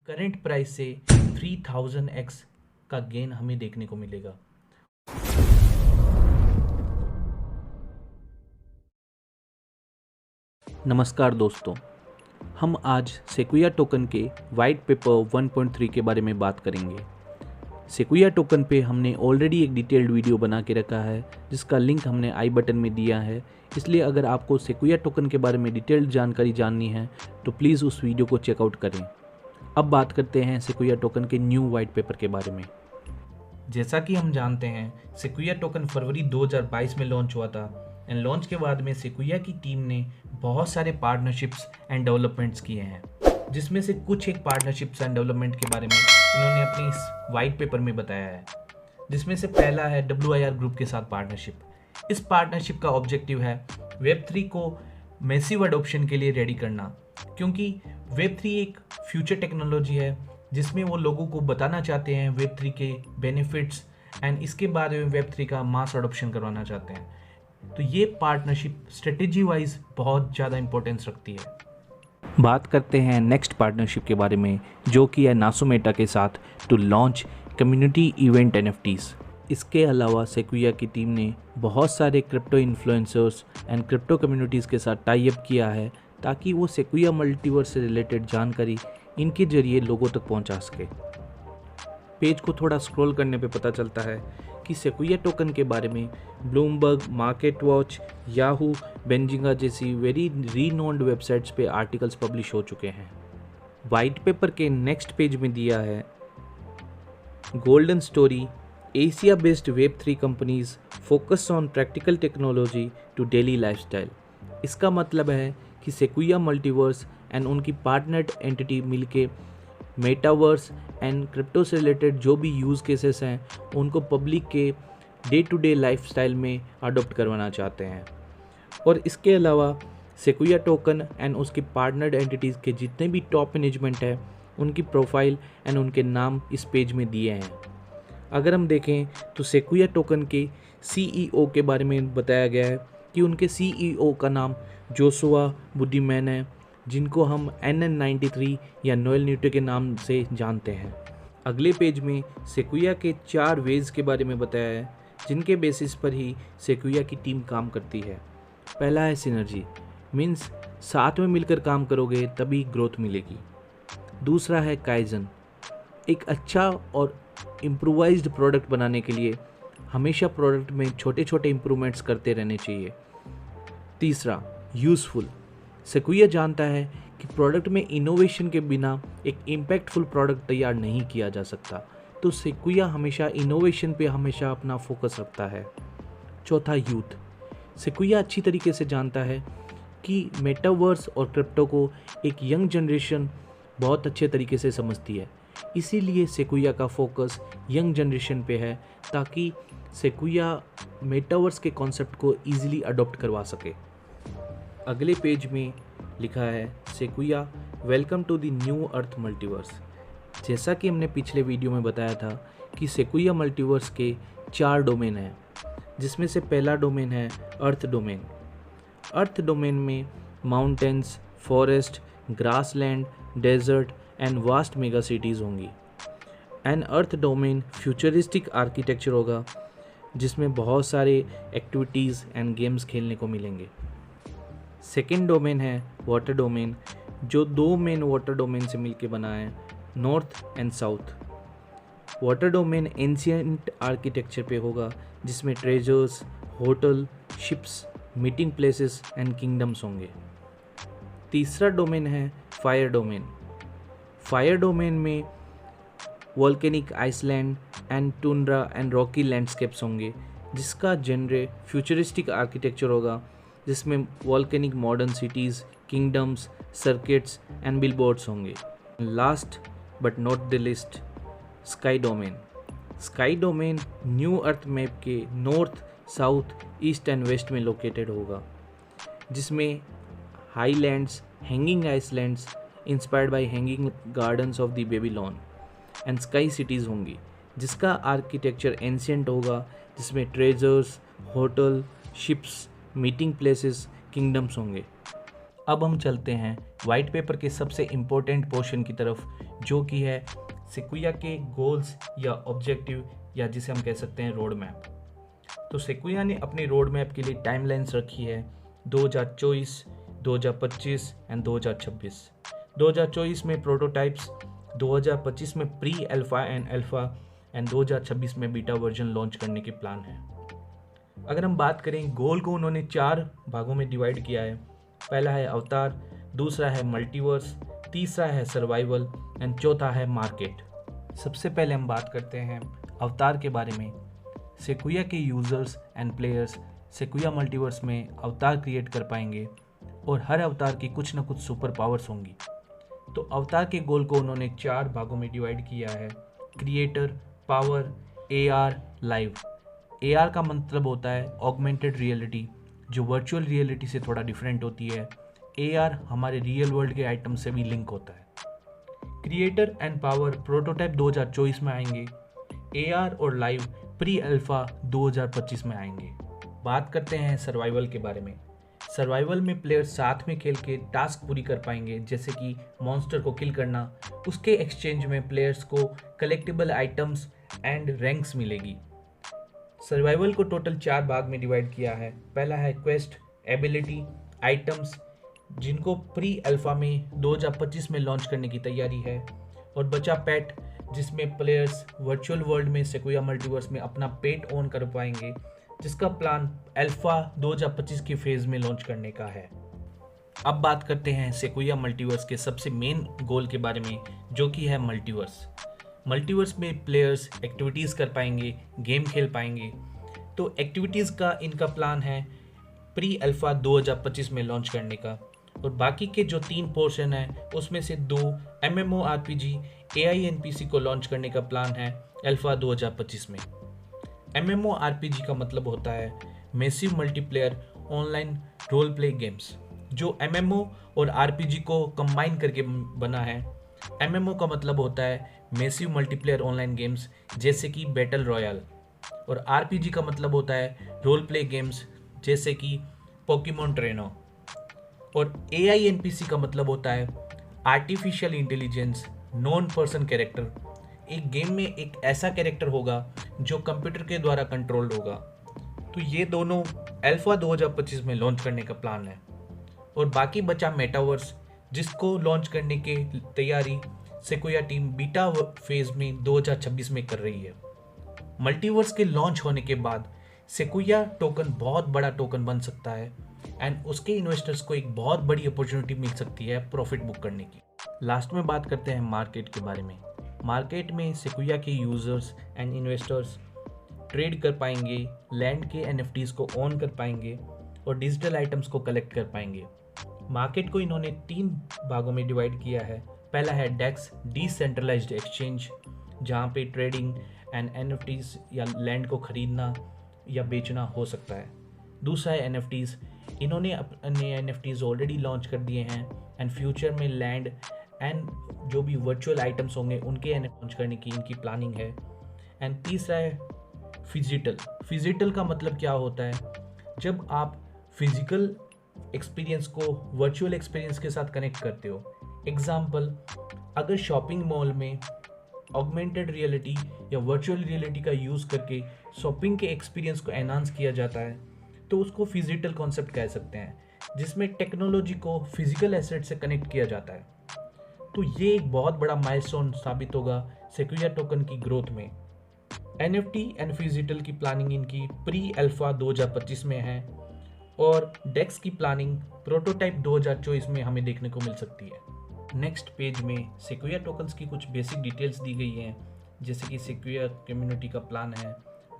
Current price से 3000x का gain हमें देखने को मिलेगा। नमस्कार दोस्तों, हम आज सेक्विया टोकन के वाइट पेपर 1.3 के बारे में बात करेंगे। सेक्विया टोकन पे हमने ऑलरेडी एक डिटेल्ड वीडियो बना के रखा है जिसका लिंक हमने आई बटन में दिया है, इसलिए अगर आपको सेक्विया टोकन के बारे में डिटेल्ड जानकारी जाननी है तो प्लीज़ उस वीडियो को चेकआउट करें। अब बात करते हैं सेक्विया टोकन के न्यू वाइट पेपर के बारे में। जैसा कि हम जानते हैं, सेक्विया टोकन फरवरी 2022 में लॉन्च हुआ था एंड लॉन्च के बाद में सेक्विया की टीम ने बहुत सारे पार्टनरशिप्स एंड डेवलपमेंट्स किए हैं, जिसमें से कुछ एक पार्टनरशिप्स एंड डेवलपमेंट के बारे में इन्होंने अपने इस वाइट पेपर में बताया है, जिसमें से पहला है WIR ग्रुप के साथ पार्टनरशिप। इस पार्टनरशिप का ऑब्जेक्टिव है Web3 को मैसिव अडोप्शन के लिए रेडी करना, क्योंकि Web3 एक फ्यूचर टेक्नोलॉजी है जिसमें वो लोगों को बताना चाहते हैं Web3 के बेनिफिट्स एंड इसके बारे में Web3 का मास अडोप्शन करवाना चाहते हैं। तो ये पार्टनरशिप स्ट्रेटेजी वाइज बहुत ज़्यादा इंपॉर्टेंस रखती है। बात करते हैं नेक्स्ट पार्टनरशिप के बारे में, जो कि है नासोमेटा के साथ to launch community event NFTs। इसके अलावा सेक्विया की टीम ने बहुत सारे crypto influencers and crypto communities के साथ टाई अप किया है ताकि वो सेक्विया मल्टीवर्स से रिलेटेड जानकारी इनके जरिए लोगों तक पहुंचा सके। पेज को थोड़ा स्क्रॉल करने पे पता चलता है कि सेक्विया टोकन के बारे में Bloomberg, market watch, Yahoo, Benzinga जैसी वेरी रीनोन्ड वेबसाइट्स पे आर्टिकल्स पब्लिश हो चुके हैं। वाइट पेपर के नेक्स्ट पेज में दिया है golden story, Asia based Web3 companies focus on practical technology to daily lifestyle. इसका मतलब है कि सेक्विया मल्टीवर्स एंड उनकी पार्टनर्ड एंटिटी मिलके मेटावर्स एंड क्रिप्टो से रिलेटेड जो भी यूज़ केसेस हैं उनको पब्लिक के डे टू डे लाइफस्टाइल में अडॉप्ट करवाना चाहते हैं। और इसके अलावा सेक्विया टोकन एंड उसके पार्टनर्ड एंटिटीज़ के जितने भी टॉप मैनेजमेंट है उनकी प्रोफाइल एंड उनके नाम इस पेज में दिए हैं। अगर हम देखें तो सेक्विया टोकन के CEO के बारे में बताया गया है कि उनके CEO का नाम जोशुआ बुडीमैन है, जिनको हम NN93 या नोएल न्यूटो के नाम से जानते हैं। अगले पेज में सेक्विया के 4 वेज के बारे में बताया है जिनके बेसिस पर ही सेक्विया की टीम काम करती है। पहला है सिनर्जी, मीन्स साथ में मिलकर काम करोगे तभी ग्रोथ मिलेगी। दूसरा है काइजन, एक अच्छा और इम्प्रूवाइज्ड प्रोडक्ट बनाने के लिए हमेशा प्रोडक्ट में छोटे छोटे इम्प्रूवमेंट्स करते रहने चाहिए। तीसरा यूज़फुल, सेक्विया जानता है कि प्रोडक्ट में इनोवेशन के बिना एक इम्पैक्टफुल प्रोडक्ट तैयार नहीं किया जा सकता, तो सेक्विया हमेशा इनोवेशन पे हमेशा अपना फोकस रखता है। चौथा यूथ, सेक्विया अच्छी तरीके से जानता है कि मेटावर्स और क्रिप्टो को एक यंग जनरेशन बहुत अच्छे तरीके से समझती है, इसीलिए सेक्विया का फोकस यंग जनरेशन पे है ताकि सेक्विया मेटावर्स के कॉन्सेप्ट को ईजिली अडॉप्ट करवा सके। अगले पेज में लिखा है सेक्विया welcome to the new earth multiverse. जैसा कि हमने पिछले वीडियो में बताया था कि सेक्विया मल्टीवर्स के 4 डोमेन हैं, जिसमें से पहला डोमेन है अर्थ डोमेन। अर्थ डोमेन में mountains, forest, grassland, desert and vast mega cities होंगी। And earth domain futuristic architecture होगा जिसमें बहुत सारे एक्टिविटीज़ एंड गेम्स खेलने को मिलेंगे। सेकेंड डोमेन है वाटर डोमेन, जो 2 मेन वाटर डोमेन से मिलके बना है, north and south. Water domain ancient architecture पे होगा जिसमें treasures, hotel, ships, meeting places and kingdoms होंगे। तीसरा डोमेन है फायर डोमेन। फायर डोमेन में volcanic island and tundra and rocky landscapes होंगे, जिसका जेनरे फ्यूचरिस्टिक आर्किटेक्चर होगा जिसमें volcanic modern cities, kingdoms, circuits and billboards होंगे। Last but not the list, sky domain. Sky domain new earth map के north, south, east and west में located होगा, जिसमें highlands, hanging islands inspired by hanging gardens of the Babylon and sky cities होंगी, जिसका architecture ancient होगा जिसमें treasures, hotel, ships, meeting places, kingdoms होंगे। अब हम चलते हैं वाइट पेपर के सबसे इम्पोर्टेंट पोर्शन की तरफ, जो कि है सेक्विया के गोल्स या ऑब्जेक्टिव या जिसे हम कह सकते हैं रोड मैप। तो सेक्विया ने अपनी रोड मैप के लिए टाइमलाइंस रखी है 2024, 2025 एंड 2026। 2024 में प्रोटोटाइप्स, 2025 में प्री अल्फा एंड 2026 में बीटा वर्जन लॉन्च करने के प्लान है। अगर हम बात करें गोल को उन्होंने 4 भागों में डिवाइड किया है। पहला है अवतार, दूसरा है मल्टीवर्स, तीसरा है सर्वाइवल एंड चौथा है मार्केट। सबसे पहले हम बात करते हैं अवतार के बारे में। सेक्विया के यूज़र्स एंड प्लेयर्स सेक्विया मल्टीवर्स में अवतार क्रिएट कर पाएंगे और हर अवतार की कुछ न कुछ सुपर पावर्स होंगी। तो अवतार के गोल को उन्होंने 4 भागों में डिवाइड किया है, creator, power, AR, live. AR का मतलब होता है ऑगमेंटेड रियलिटी, जो वर्चुअल रियलिटी से थोड़ा डिफरेंट होती है। AR हमारे रियल वर्ल्ड के आइटम से भी लिंक होता है। क्रिएटर एंड पावर प्रोटोटाइप 2024 में आएंगे। AR और लाइव प्री अल्फा 2025 में आएंगे। बात करते हैं सर्वाइवल के बारे में। सर्वाइवल में प्लेयर्स साथ में खेल के टास्क पूरी कर पाएंगे, जैसे कि मॉन्स्टर को किल करना। उसके एक्सचेंज में प्लेयर्स को कलेक्टिबल आइटम्स एंड रैंक्स मिलेगी। सर्वाइवल को टोटल 4 भाग में डिवाइड किया है। पहला है क्वेस्ट, एबिलिटी, आइटम्स, जिनको प्री अल्फा में 2025 में लॉन्च करने की तैयारी है, और बचा पेट, जिसमें प्लेयर्स वर्चुअल वर्ल्ड में सेक्विया मल्टीवर्स में अपना पेट ओन कर पाएंगे, जिसका प्लान अल्फा 2025 की फेज में लॉन्च करने का है। अब बात करते हैं सेक्विया मल्टीवर्स के सबसे मेन गोल के बारे में, जो कि है मल्टीवर्स। मल्टीवर्स में प्लेयर्स एक्टिविटीज़ कर पाएंगे, गेम खेल पाएंगे। तो एक्टिविटीज़ का इनका प्लान है प्री अल्फा 2025 में लॉन्च करने का, और बाकी के जो 3 पोर्शन है उसमें से 2 MMORPG AI/NPC को लॉन्च करने का प्लान है अल्फा 2025 में। MMORPG का मतलब होता है massive multiplayer online role play games, जो MMO और RPG को कंबाइन करके बना है। MMO का मतलब होता है मैसिव मल्टीप्लेयर ऑनलाइन गेम्स, जैसे कि बैटल रॉयल, और RPG का मतलब होता है रोल प्ले गेम्स, जैसे कि पोकेमॉन ट्रेनो। और AI/NPC का मतलब होता है artificial intelligence non person character. एक गेम में एक ऐसा कैरेक्टर होगा जो कंप्यूटर के द्वारा कंट्रोल्ड होगा। तो ये दोनों अल्फा 2025 में लॉन्च करने का प्लान है। और बाकी बचा मेटावर्स, जिसको लॉन्च करने की तैयारी सेक्विया टीम बीटा फेज में 2026 में कर रही है। मल्टीवर्स के लॉन्च होने के बाद सेक्विया टोकन बहुत बड़ा टोकन बन सकता है एंड उसके इन्वेस्टर्स को एक बहुत बड़ी अपॉर्चुनिटी मिल सकती है प्रॉफिट बुक करने की। लास्ट में बात करते हैं मार्केट के बारे में। मार्केट में सेक्विया के यूज़र्स एंड इन्वेस्टर्स ट्रेड कर पाएंगे, लैंड के NFTs को ऑन कर पाएंगे और डिजिटल आइटम्स को कलेक्ट कर पाएंगे। मार्केट को इन्होंने 3 भागों में डिवाइड किया है। पहला है डेक्स, डिसेंट्रलाइज्ड एक्सचेंज, जहाँ पे ट्रेडिंग एंड NFTs या लैंड को खरीदना या बेचना हो सकता है। दूसरा है NFTs, इन्होंने अपने NFTs ऑलरेडी लॉन्च कर दिए हैं एंड फ्यूचर में लैंड एंड जो भी वर्चुअल आइटम्स होंगे उनके लॉन्च करने की इनकी प्लानिंग है। एंड तीसरा है फिजिटल। फिजिटल का मतलब क्या होता है? जब आप फिजिकल एक्सपीरियंस को वर्चुअल एक्सपीरियंस के साथ कनेक्ट करते हो। एग्जाम्पल, अगर शॉपिंग मॉल में ऑगमेंटेड रियलिटी या वर्चुअल रियलिटी का यूज़ करके शॉपिंग के एक्सपीरियंस को एनहांस किया जाता है, तो उसको फिजिटल कॉन्सेप्ट कह सकते हैं, जिसमें टेक्नोलॉजी को फिजिकल एसेट से कनेक्ट किया जाता है। तो ये एक बहुत बड़ा माइलस्टोन साबित होगा सेक्विया टोकन की ग्रोथ में। NFT एंड फिजिटल की प्लानिंग इनकी प्री अल्फा 2025 में है और डेक्स की प्लानिंग प्रोटोटाइप 2024 में हमें देखने को मिल सकती है। नेक्स्ट पेज में सेक्विया टोकन्स की कुछ बेसिक डिटेल्स दी गई हैं, जैसे कि सेक्विया कम्युनिटी का प्लान है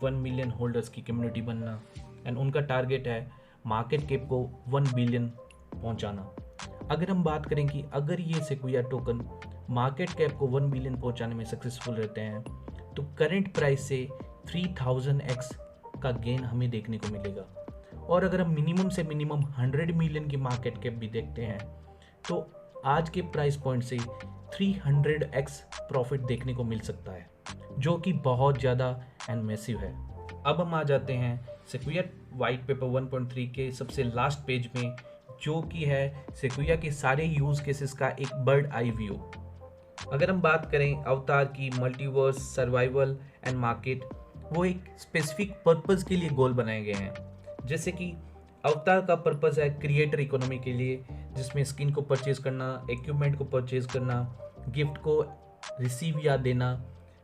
1 मिलियन होल्डर्स की कम्युनिटी बनना एंड उनका टारगेट है मार्केट कैप को 1 बिलियन पहुंचाना। अगर हम बात करें कि अगर ये सेक्विया टोकन मार्केट कैप को 1 बिलियन पहुंचाने में सक्सेसफुल रहते हैं, तो करंट प्राइस से 3000x का गेन हमें देखने को मिलेगा। और अगर हम मिनिमम से मिनिमम 100 मिलियन की मार्केट कैप भी देखते हैं, तो आज के प्राइस पॉइंट से 300x प्रॉफिट देखने को मिल सकता है, जो कि बहुत ज़्यादा एंड मैसिव है। अब हम आ जाते हैं सेक्विया वाइट पेपर 1.3 के सबसे लास्ट पेज में, जो कि है सेक्विया के सारे यूज़ केसेस का एक बर्ड आई व्यू। अगर हम बात करें अवतार की, मल्टीवर्स, सर्वाइवल एंड मार्केट, वो एक स्पेसिफिक पर्पस के लिए गोल बनाए गए हैं। जैसे कि अवतार का पर्पस है क्रिएटर इकोनॉमी के लिए, जिसमें स्किन को परचेज करना, इक्विपमेंट को परचेज करना, गिफ्ट को रिसीव या देना।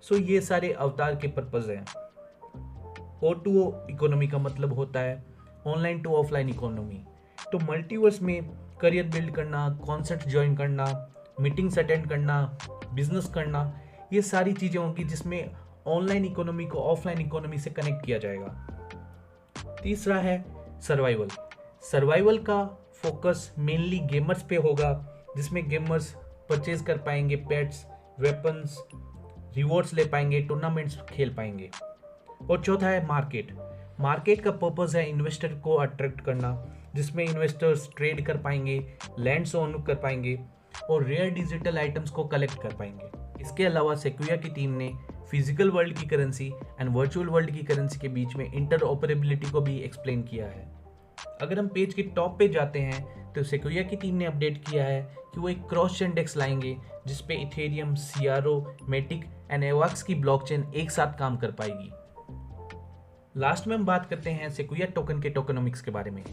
सो ये सारे अवतार के पर्पस हैं। O2O इकोनॉमी का मतलब होता है ऑनलाइन टू ऑफलाइन इकोनॉमी। तो मल्टीवर्स में करियर बिल्ड करना, कॉन्सर्ट ज्वाइन करना, मीटिंग्स अटेंड करना, बिजनेस करना, ये सारी चीज़ें होंगी जिसमें ऑनलाइन इकोनॉमी को ऑफलाइन इकोनॉमी से कनेक्ट किया जाएगा। तीसरा है सर्वाइवल। सर्वाइवल का फोकस मेनली गेमर्स पे होगा, जिसमें गेमर्स परचेज कर पाएंगे पेट्स, वेपन्स, रिवॉर्ड्स ले पाएंगे, टूर्नामेंट्स खेल पाएंगे। और चौथा है मार्केट। मार्केट का पर्पस है इन्वेस्टर को अट्रैक्ट करना, जिसमें इन्वेस्टर्स ट्रेड कर पाएंगे, लैंड्स ओन कर पाएंगे और रेयर डिजिटल आइटम्स को कलेक्ट कर पाएंगे। इसके अलावा सेक्विया की टीम ने फिजिकल वर्ल्ड की करेंसी एंड वर्चुअल वर्ल्ड की करेंसी के बीच में इंटरऑपरेबिलिटी को भी एक्सप्लेन किया है। अगर हम पेज के टॉप पे जाते हैं तो सेक्विया की टीम ने अपडेट किया है कि वो एक क्रॉस चेन डेक्स लाएंगे, जिसपे इथेरियम, सियारो, मेटिक एंड एवाक्स की ब्लॉकचेन एक साथ काम कर पाएगी। लास्ट में हम बात करते हैं सेक्विया टोकन के टोकनोमिक्स के बारे में।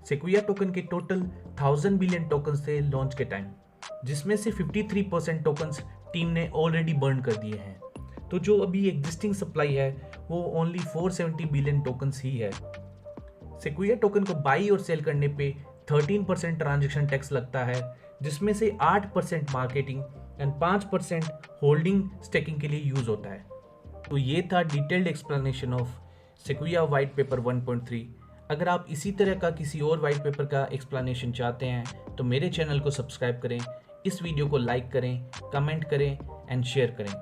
सेक्विया टोकन के टोटल 1000 बिलियन टोकन्स थे लॉन्च के टाइम, जिसमें से 53% टोकन्स टीम ने ऑलरेडी बर्न कर दिए हैं। तो जो अभी एग्जिस्टिंग सप्लाई है वो ओनली 470 बिलियन टोकन्स ही है। सेक्विया टोकन को बाई और सेल करने पे 13% ट्रांजैक्शन टैक्स लगता है, जिसमें से 8% मार्केटिंग एंड 5% होल्डिंग स्टेकिंग के लिए यूज होता है। तो ये था detailed explanation of Sekuya white paper 1.3। अगर आप इसी तरह का किसी और वाइट पेपर का एक्सप्लेनेशन चाहते हैं तो मेरे चैनल को सब्सक्राइब करें, इस वीडियो को लाइक करें, कमेंट करें एंड शेयर करें।